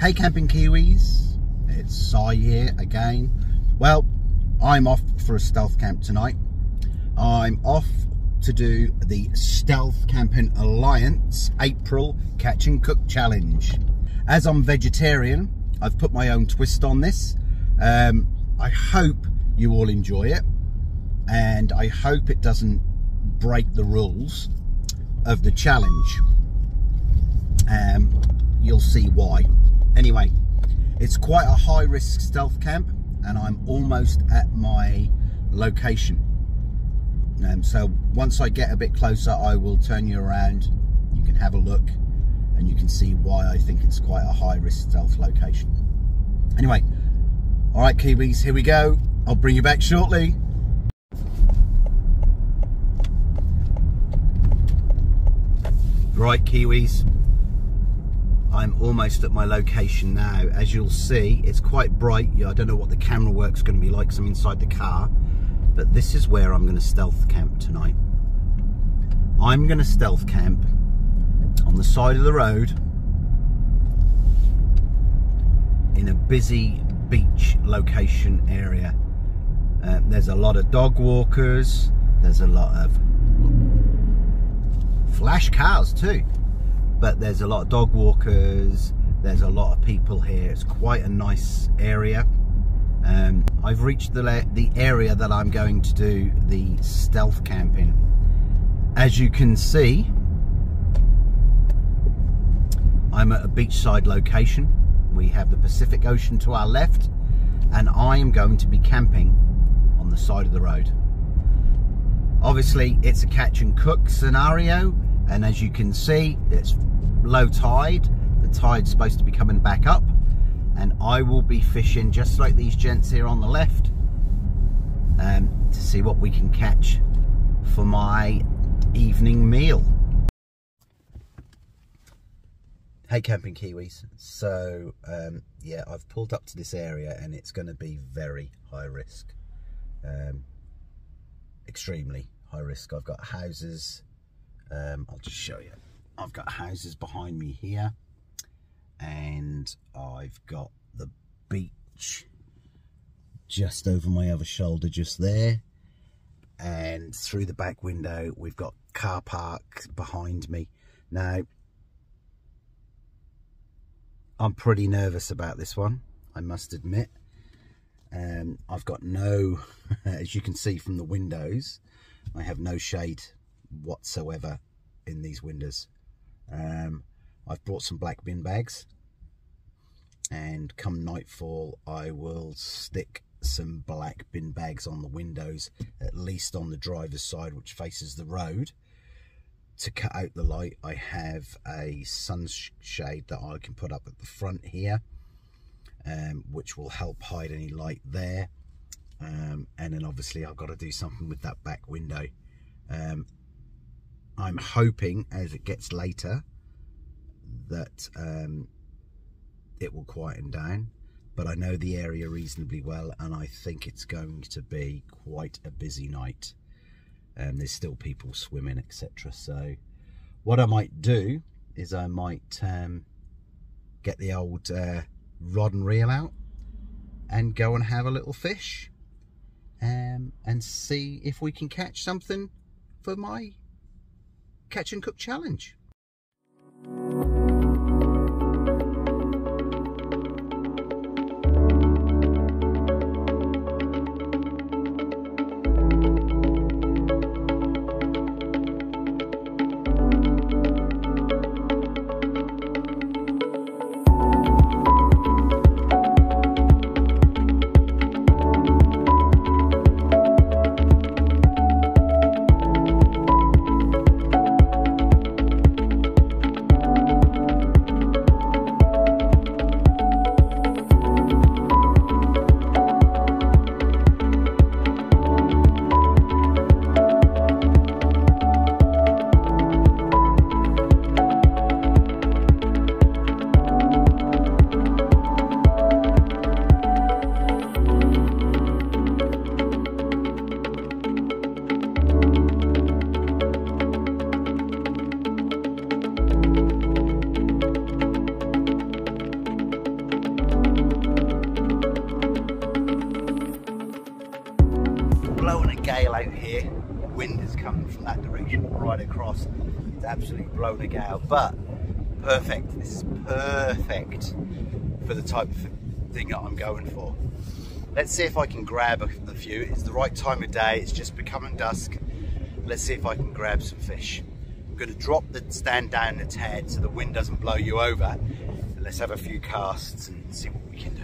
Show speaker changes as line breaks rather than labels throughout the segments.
Hey camping Kiwis, it's Si here again. Well, I'm off for a stealth camp tonight. I'm off to do the Stealth Camping Alliance April Catch and Cook Challenge. As I'm vegetarian, I've put my own twist on this. I hope you all enjoy it, and I hope it doesn't break the rules of the challenge. You'll see why. Anyway, it's quite a high-risk stealth camp, and I'm almost at my location. So once I get a bit closer, I will turn you around. You can have a look, and you can see why I think it's quite a high-risk stealth location. Anyway, all right, Kiwis, here we go. I'll bring you back shortly. Right, Kiwis, I'm almost at my location now. As you'll see, it's quite bright. I don't know what the camera work's going to be like because I'm inside the car, but this is where I'm going to stealth camp tonight. I'm going to stealth camp on the side of the road in a busy beach location area. There's a lot of dog walkers, there's a lot of flash cars too, but there's a lot of dog walkers, there's a lot of people here. It's quite a nice area. I've reached the area that I'm going to do the stealth camping. As you can see, I'm at a beachside location. We have the Pacific Ocean to our left, and I am going to be camping on the side of the road. Obviously, it's a catch and cook scenario, and as you can see, it's low tide. The tide's supposed to be coming back up, and I will be fishing just like these gents here on the left to see what we can catch for my evening meal. Hey camping Kiwis, so yeah, I've pulled up to this area and it's going to be very high risk, extremely high risk. I've got houses, I'll just show you. I've got houses behind me here, and I've got the beach just over my other shoulder just there, and through the back window we've got car park behind me. Now, I'm pretty nervous about this one, I must admit. I've got no, as you can see from the windows, I have no shade whatsoever in these windows. I've brought some black bin bags, and come nightfall I will stick some black bin bags on the windows, at least on the driver's side, which faces the road. To cut out the light, I have a sunshade that I can put up at the front here, which will help hide any light there. And then obviously I've got to do something with that back window. I'm hoping as it gets later that it will quieten down, but I know the area reasonably well, and I think it's going to be quite a busy night. There's still people swimming, etc. So what I might do is I might get the old rod and reel out and go and have a little fish, and see if we can catch something for my catch and cook challenge. gale out here. Wind is coming from that direction right across. It's absolutely blown a gale, but perfect. This is perfect for the type of thing that I'm going for. Let's see if I can grab a few. It's the right time of day. It's just becoming dusk. Let's see if I can grab some fish. I'm going to drop the stand down its head so the wind doesn't blow you over. Let's have a few casts and see what we can do.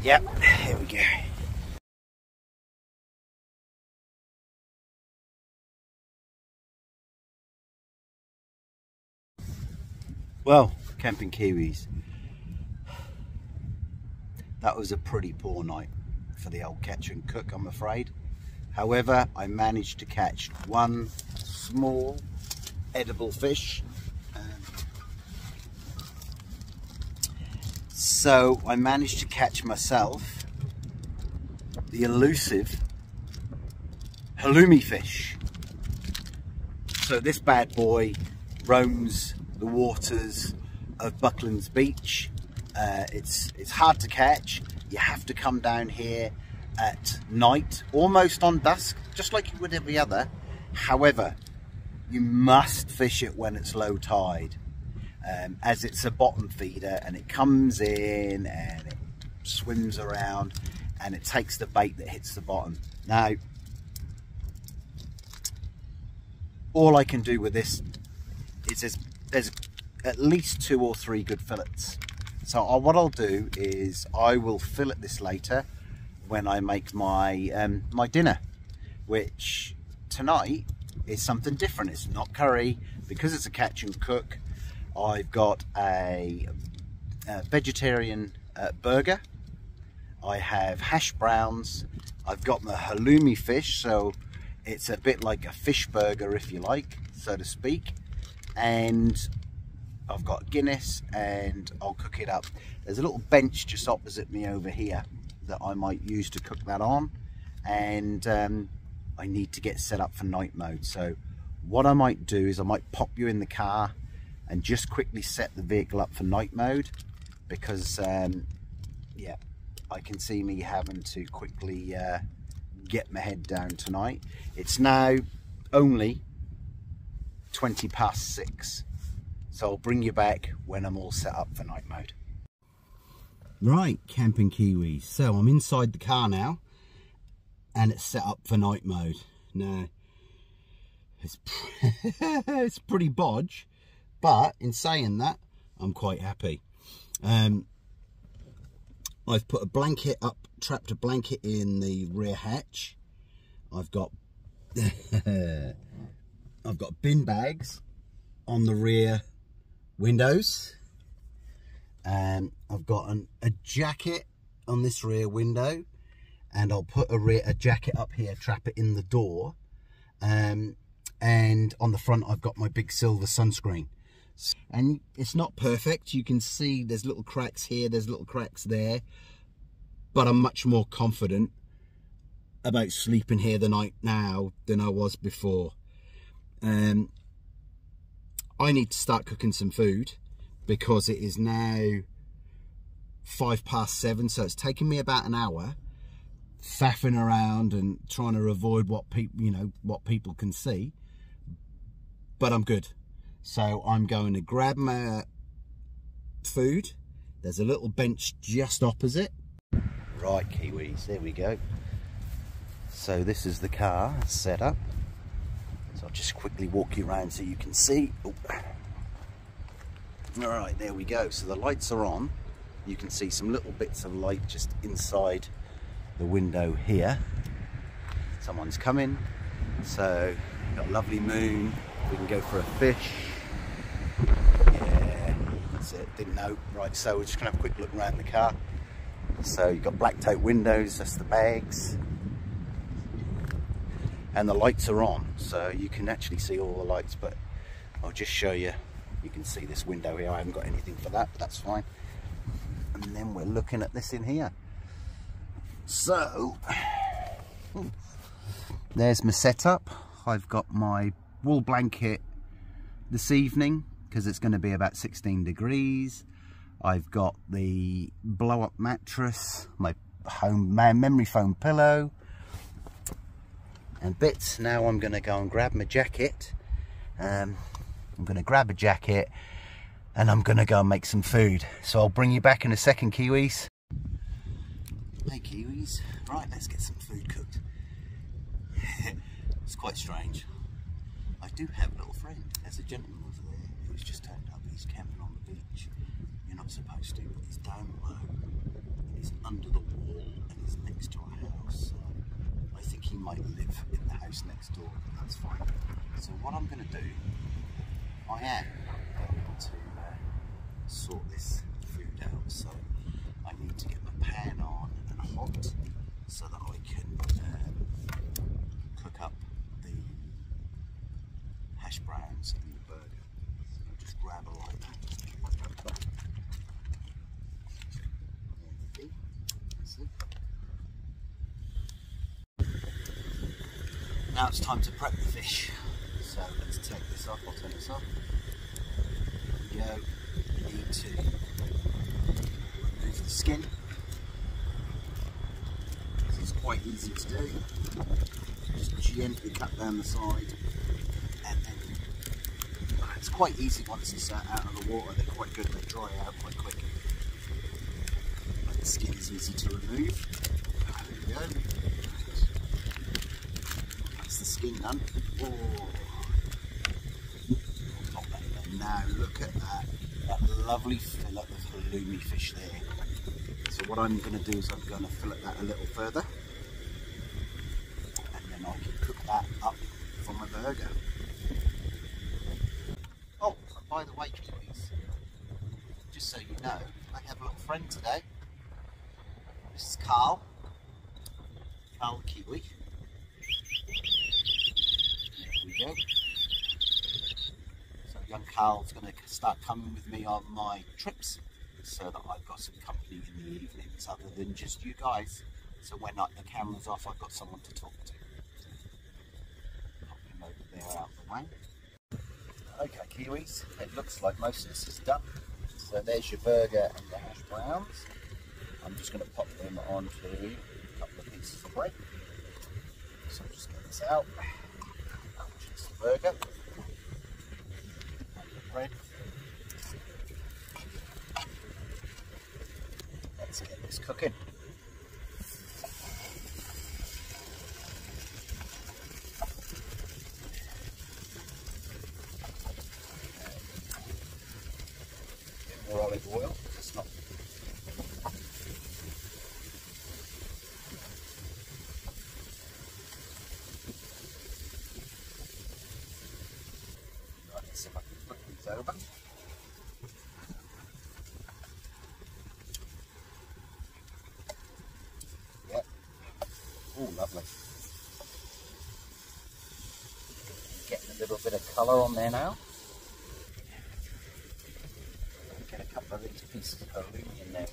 Yep, here we go. Well, camping Kiwis, that was a pretty poor night for the old catch and cook, I'm afraid. However, I managed to catch one small edible fish. So I managed to catch myself the elusive halloumi fish. So this bad boy roams the waters of Bucklands Beach. It's hard to catch. You have to come down here at night, almost on dusk, just like you would every other. However, you must fish it when it's low tide. As it's a bottom feeder and it comes in and it swims around and it takes the bait that hits the bottom. Now, all I can do with this is there's at least 2 or 3 good fillets. So what I'll do is I will fillet this later when I make my my dinner, which tonight is something different. It's not curry because it's a catch and cook. I've got a vegetarian burger. I have hash browns. I've got my halloumi fish, so it's a bit like a fish burger, if you like, so to speak. And I've got Guinness, and I'll cook it up. There's a little bench just opposite me over here that I might use to cook that on. And I need to get set up for night mode. So what I might do is I might pop you in the car and just quickly set the vehicle up for night mode, because yeah, I can see me having to quickly get my head down tonight. It's now only 20 past 6, so I'll bring you back when I'm all set up for night mode. Right, camping Kiwis, so I'm inside the car now and it's set up for night mode. Now it's pretty bodge, but in saying that, I'm quite happy. I've put a blanket up, trapped a blanket in the rear hatch. I've got I've got bin bags on the rear windows. I've got a jacket on this rear window, and I'll put a jacket up here, trap it in the door. And on the front, I've got my big silver sunscreen. And it's not perfect. You can see there's little cracks here, there's little cracks there. but I'm much more confident about sleeping here the night now than I was before. I need to start cooking some food because it is now 7:05, so it's taken me about an hour faffing around and trying to avoid what people can see, but I'm good. So I'm going to grab my food. There's a little bench just opposite. Right, Kiwis, there we go. So this is the car set up. So I'll just quickly walk you around so you can see. Oh. All right, there we go. So the lights are on. You can see some little bits of light just inside the window here. Someone's coming. So got a lovely moon. We can go for a fish. Yeah, that's it. Didn't know. Right, so we're just gonna have a quick look around the car. So you've got blacked out windows, that's the bags. And the lights are on, so you can actually see all the lights, but I'll just show you. You can see this window here. I haven't got anything for that, but that's fine. And then we're looking at this in here. So, there's my setup. I've got my wool blanket this evening because it's going to be about 16 degrees. I've got the blow-up mattress, my memory foam pillow, and bits. Now I'm going to go and grab my jacket. I'm going to grab a jacket and I'm going to go and make some food. So I'll bring you back in a second, Kiwis. Hey Kiwis, right, let's get some food cooked. It's quite strange. I do have a little friend. There's a gentleman over there who's just turned up. He's camping on the beach. You're not supposed to, but he's down low. He's under the wall and he's next to a house. I think he might live in the house next door, but that's fine. So what I'm going to do, I am going to sort this food out. So I need to get my pan on and hot so that I can cook up the hash browns and the burger. So I'll just grab a lighter. Now it's time to prep the fish. So let's take this off. I'll turn this off. There we go. We need to remove the skin. This is quite easy to do. Just gently cut down the side, and then it's quite easy once it's out of the water. They're quite good. They dry out quite quick. But the skin is easy to remove. There we go. That's the skin done. Oh. Now look at that lovely fillet of halloumi fish there. So what I'm going to do is I'm going to fillet that a little further, and then I can cook that up for my burger. Oh, and by the way, Kiwis, just so you know, I have a little friend today. This is Carl Kiwi. There we go. So young Carl's going to start coming with me on my trips, so that I've got some company in the evenings other than just you guys. So when the camera's off, I've got someone to talk to. Pop him over there out the way. Okay, Kiwis, it looks like most of this is done. So there's your burger and the hash browns. I'm just going to pop them onto a couple of pieces of bread. So I'll just get this out. Just the burger. And the bread. Let's get this cooking. Bit more olive oil. It's not. Right, let's see if I can flip these over. Yep. Oh, lovely. Getting a little bit of colour on there now. Get a couple of these pieces of halloumi in there.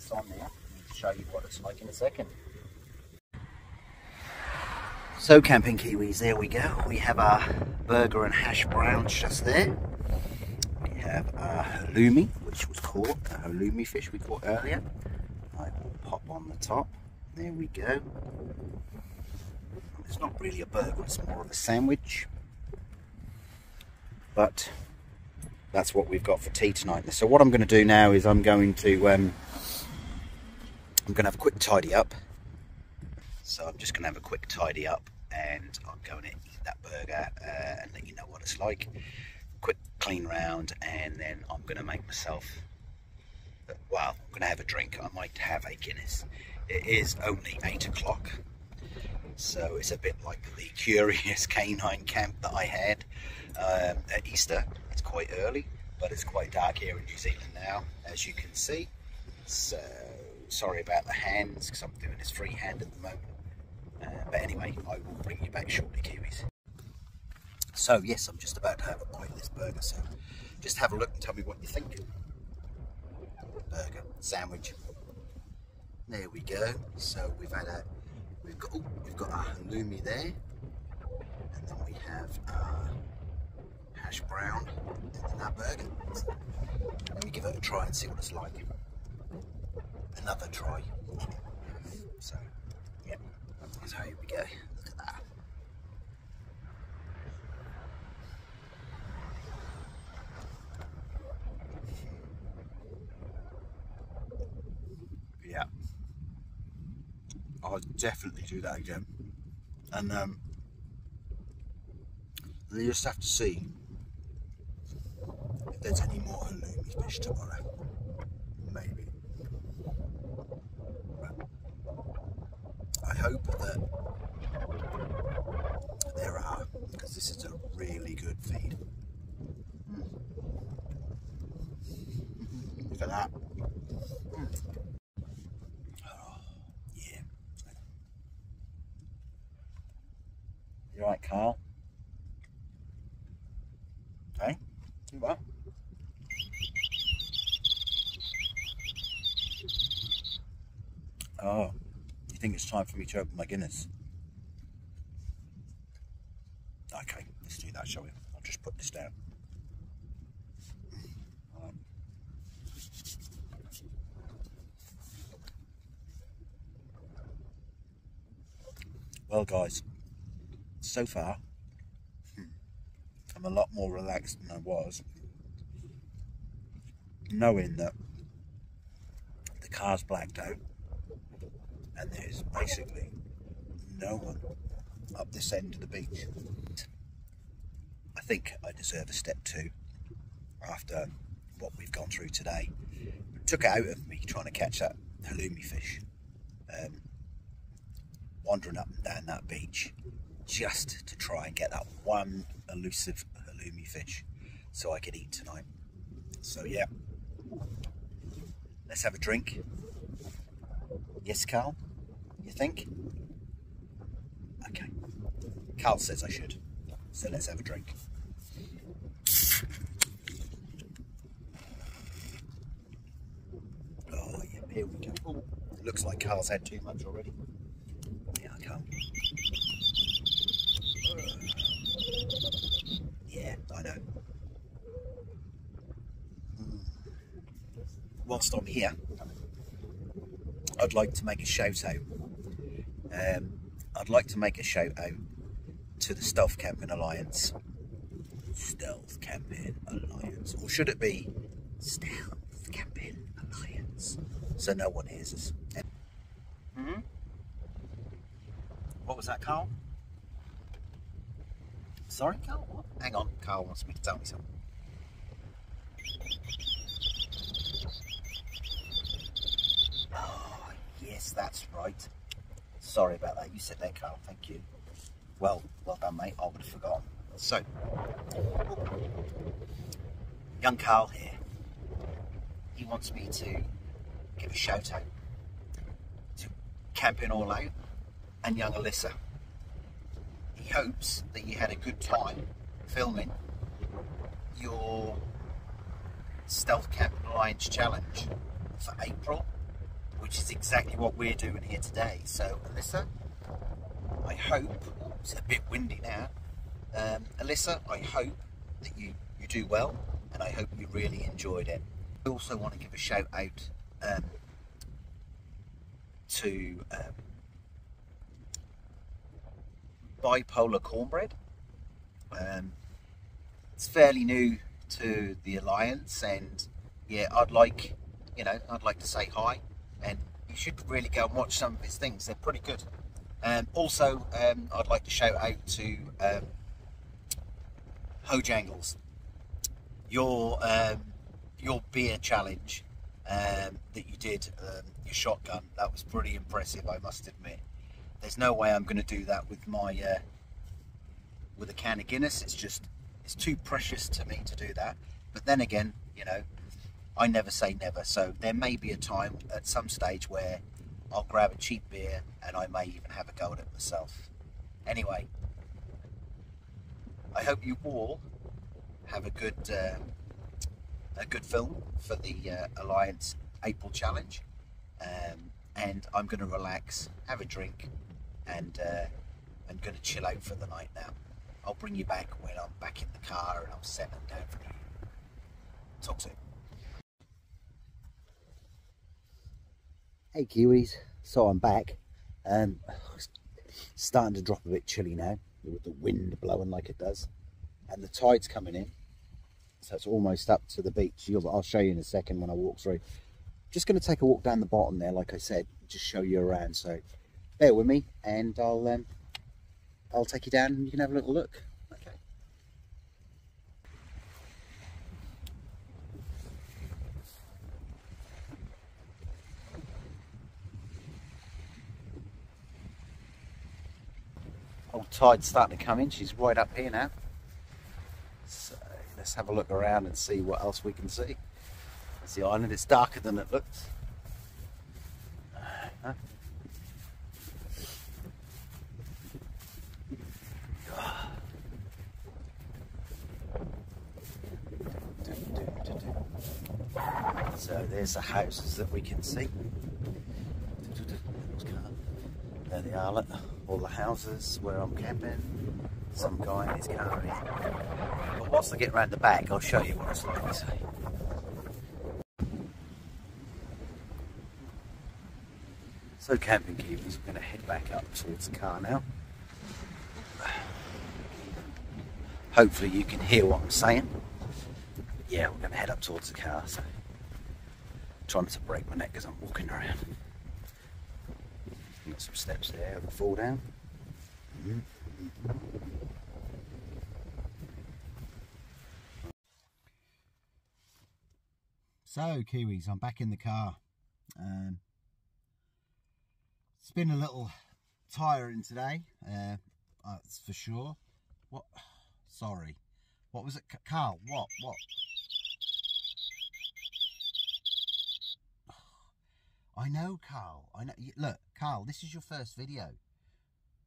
it's on there. I'll show you what it's like in a second. So camping Kiwis, there we go. We have our burger and hash browns just there. We have our halloumi, which was caught, a halloumi fish we caught earlier. I will pop on the top. There we go. It's not really a burger, it's more of a sandwich. But that's what we've got for tea tonight. So what I'm going to do now is I'm going to have a quick tidy up. So I'm just going to have a quick tidy up, and I'm going to eat that burger and let you know what it's like. Quick clean round, and then I'm going to make myself, well, I'm going to have a drink. I might have a Guinness. It is only 8 o'clock, so it's a bit like the curious canine camp that I had at Easter. It's quite early, but it's quite dark here in New Zealand now, as you can see. So sorry about the hands, because I'm doing this freehand at the moment. But anyway, I will bring you back shortly, Kiwis. So yes, I'm just about to have a bite of this burger, so just have a look and tell me what you think. Burger, sandwich. There we go. So we've got our halloumi there, and then we have our hash brown, and then our burger. Let me give it a try and see what it's like. Another try. So yeah, so here we go. Look at that. Yeah, I'll definitely do that again. And you just have to see if there's any more halloumi fish tomorrow. Maybe. But I hope that there are, because this is a really good feed. Look at that. Oh, yeah. You right, Carl? Hey, you well? Oh, you think it's time for me to open my Guinness? Okay, let's do that, shall we? I'll just put this down. Well guys, so far I'm a lot more relaxed than I was, knowing that the car's blacked out and there's basically no one up this end of the beach. I think I deserve a step 2 after what we've gone through today. It took it out of me trying to catch that halloumi fish, wandering up and down that beach just to try and get that one elusive halloumi fish so I could eat tonight. So yeah, let's have a drink. Yes, Carl? You think? Okay. Carl says I should. So let's have a drink. Oh yeah, here we go. Oh, it looks like Carl's had too much already. Yeah, I can't. Yeah, I know. Whilst I'm here, I'd like to make a shout out. I'd like to make a shout out to the Stealth Camping Alliance. Stealth Camping Alliance. Or should it be Stealth Camping Alliance? So no one hears us. What was that, Carl? Sorry, Carl? What? Hang on, Carl wants me to tell me something. Oh, yes, that's right. Sorry about that. You sit there, Carl. Thank you. Well done, mate. I would have forgotten. So, young Carl here. He wants me to give a shout out to Camping All Out and young Alyssa. He hopes that you had a good time filming your Stealth Camping Alliance challenge for April. which is exactly what we're doing here today. So Alyssa, I hope, it's a bit windy now, Alyssa, I hope that you do well, and I hope you really enjoyed it. I also want to give a shout out to bipolar cornbread. It's fairly new to the Alliance, and yeah, I'd like to say hi, and you should really go and watch some of his things. They're pretty good. Also, I'd like to shout out to Hojangles. Your beer challenge that you did, your shotgun, that was pretty impressive, I must admit. There's no way I'm going to do that with my with a can of Guinness. It's too precious to me to do that. But then again, you know, I never say never. So there may be a time at some stage where I'll grab a cheap beer and I may even have a go at it myself. Anyway, I hope you all have a good film for the Alliance April Challenge, and I'm going to relax, have a drink, and I'm going to chill out for the night now. I'll bring you back when I'm back in the car and I'm settling down for you. Talk soon. Hey Kiwis, so I'm back. It's starting to drop a bit chilly now with the wind blowing like it does, and the tide's coming in, so it's almost up to the beach. I'll show you in a second when I walk through. Just going to take a walk down the bottom there, like I said, just show you around. So bear with me, and I'll take you down and you can have a little look. Okay. Old tide's starting to come in. She's right up here now. So let's have a look around and see what else we can see. It's the island. It's darker than it looks. So there's the houses that we can see. There they are, look, all the houses where I'm camping. Some guy in his car here. But whilst I get round the back, I'll show you what it's like. So camping Kiwis, we're going to head back up towards the car now. Hopefully you can hear what I'm saying. Yeah, we're going to head up towards the car. So trying to break my neck as I'm walking around. Got some steps there that fall down. So Kiwis, I'm back in the car. It's been a little tiring today, that's for sure. What? Sorry. What was it, Carl? What? I know, Carl. I know. Look, Carl, this is your first video.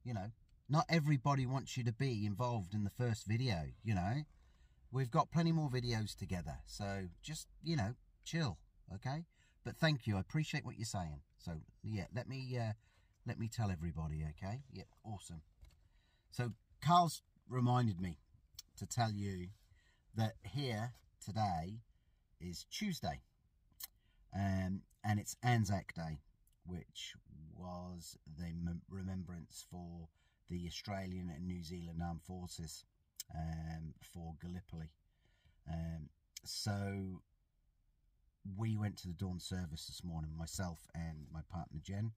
You know, not everybody wants you to be involved in the first video, you know. We've got plenty more videos together. So just, you know, chill, okay? But thank you. I appreciate what you're saying. So, yeah, let me tell everybody, okay? Yeah, awesome. So Carl's reminded me to tell you that here today is Tuesday. And it's Anzac Day, which was the remembrance for the Australian and New Zealand Armed Forces for Gallipoli. So we went to the dawn service this morning, myself and my partner Jen,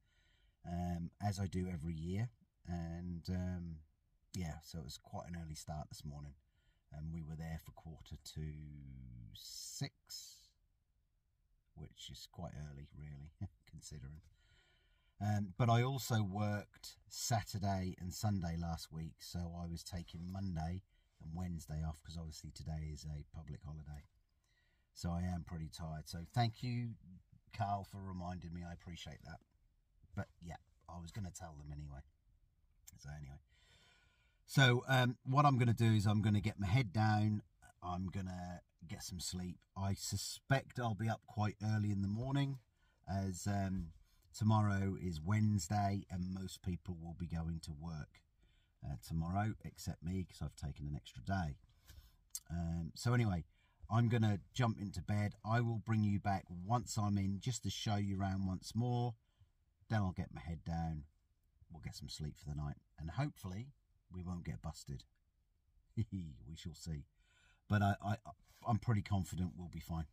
as I do every year. And yeah, so it was quite an early start this morning. And we were there for 5:45, which is quite early, really, considering. But I also worked Saturday and Sunday last week, so I was taking Monday and Wednesday off, because obviously today is a public holiday. So I am pretty tired. So thank you, Carl, for reminding me. I appreciate that. But yeah, I was going to tell them anyway. So what I'm going to do is I'm going to get my head down. I'm going to get some sleep. I suspect I'll be up quite early in the morning, as Tomorrow is Wednesday and most people will be going to work tomorrow, except me, because I've taken an extra day. So anyway, I'm going to jump into bed. I will bring you back once I'm in, just to show you around once more. Then I'll get my head down. We'll get some sleep for the night. And hopefully we won't get busted. We shall see. But I'm pretty confident we'll be fine.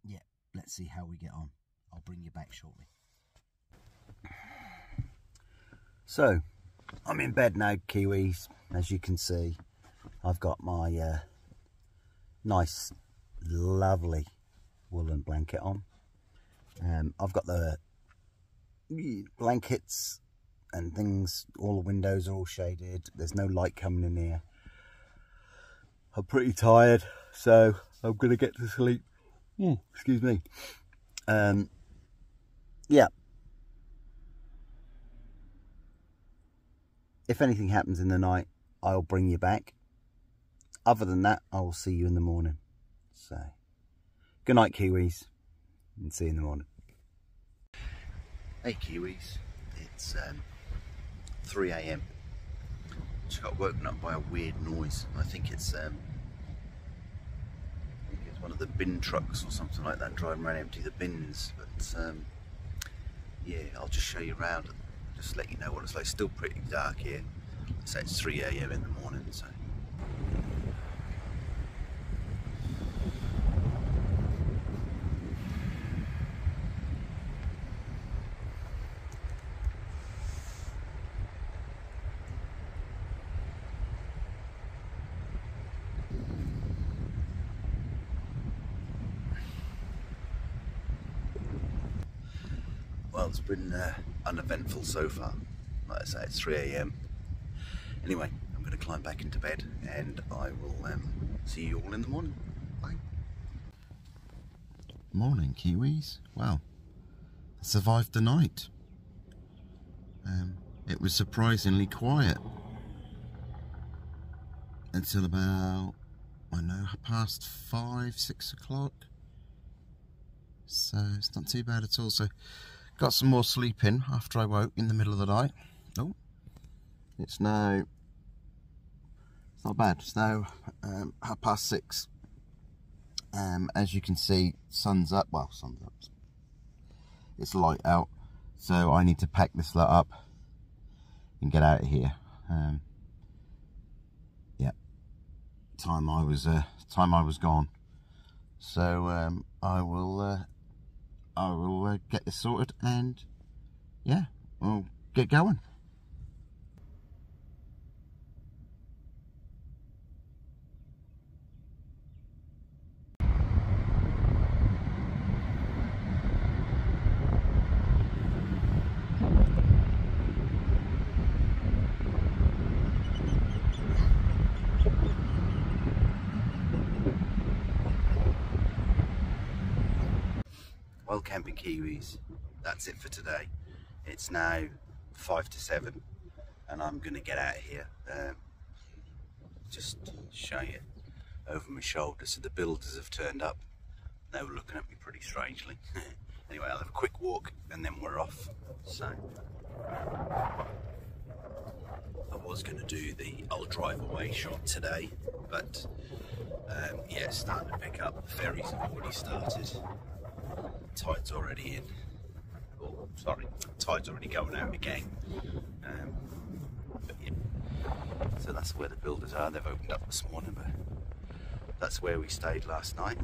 Yeah, let's see how we get on. I'll bring you back shortly. So, I'm in bed now, Kiwis. As you can see, I've got my nice, lovely woolen blanket on. I've got the blankets and things, all the windows are all shaded. There's no light coming in here. I'm pretty tired, so I'm going to get to sleep. Excuse me. Yeah. If anything happens in the night, I'll bring you back. Other than that, I will see you in the morning. So, good night, Kiwis, and see you in the morning. Hey, Kiwis. It's 3 AM. Just got woken up by a weird noise. I think it's one of the bin trucks or something like that driving around empty the bins. But yeah, I'll just show you around and just let you know what it's like. Still pretty dark here. So it's 3 AM in the morning. So. Well, it's been uneventful so far. Like I say, it's 3 AM. Anyway, I'm going to climb back into bed and I will see you all in the morning. Bye. Morning, Kiwis. Well, I survived the night. It was surprisingly quiet until about, I don't know, 5, 6 o'clock. So it's not too bad at all. So got some more sleep in after I woke in the middle of the night. Oh, it's now, it's not bad, it's now 6:30. As you can see, sun's up, well, sun's up, it's light out, so I need to pack this lot up and get out of here. Yeah, time I was gone, so I will get this sorted and yeah, we'll get going. Well, camping Kiwis, that's it for today. It's now 5 to 7 and I'm going to get out of here. Just show you over my shoulder. So the builders have turned up. They were looking at me pretty strangely. Anyway, I'll have a quick walk and then we're off. So I was going to do the I'll drive away shot today, but yeah, it's starting to pick up. The ferries have already started. Tide's already in. Oh, sorry, tide's already going out again. But yeah. So that's where the builders are. They've opened up this morning, but that's where we stayed last night.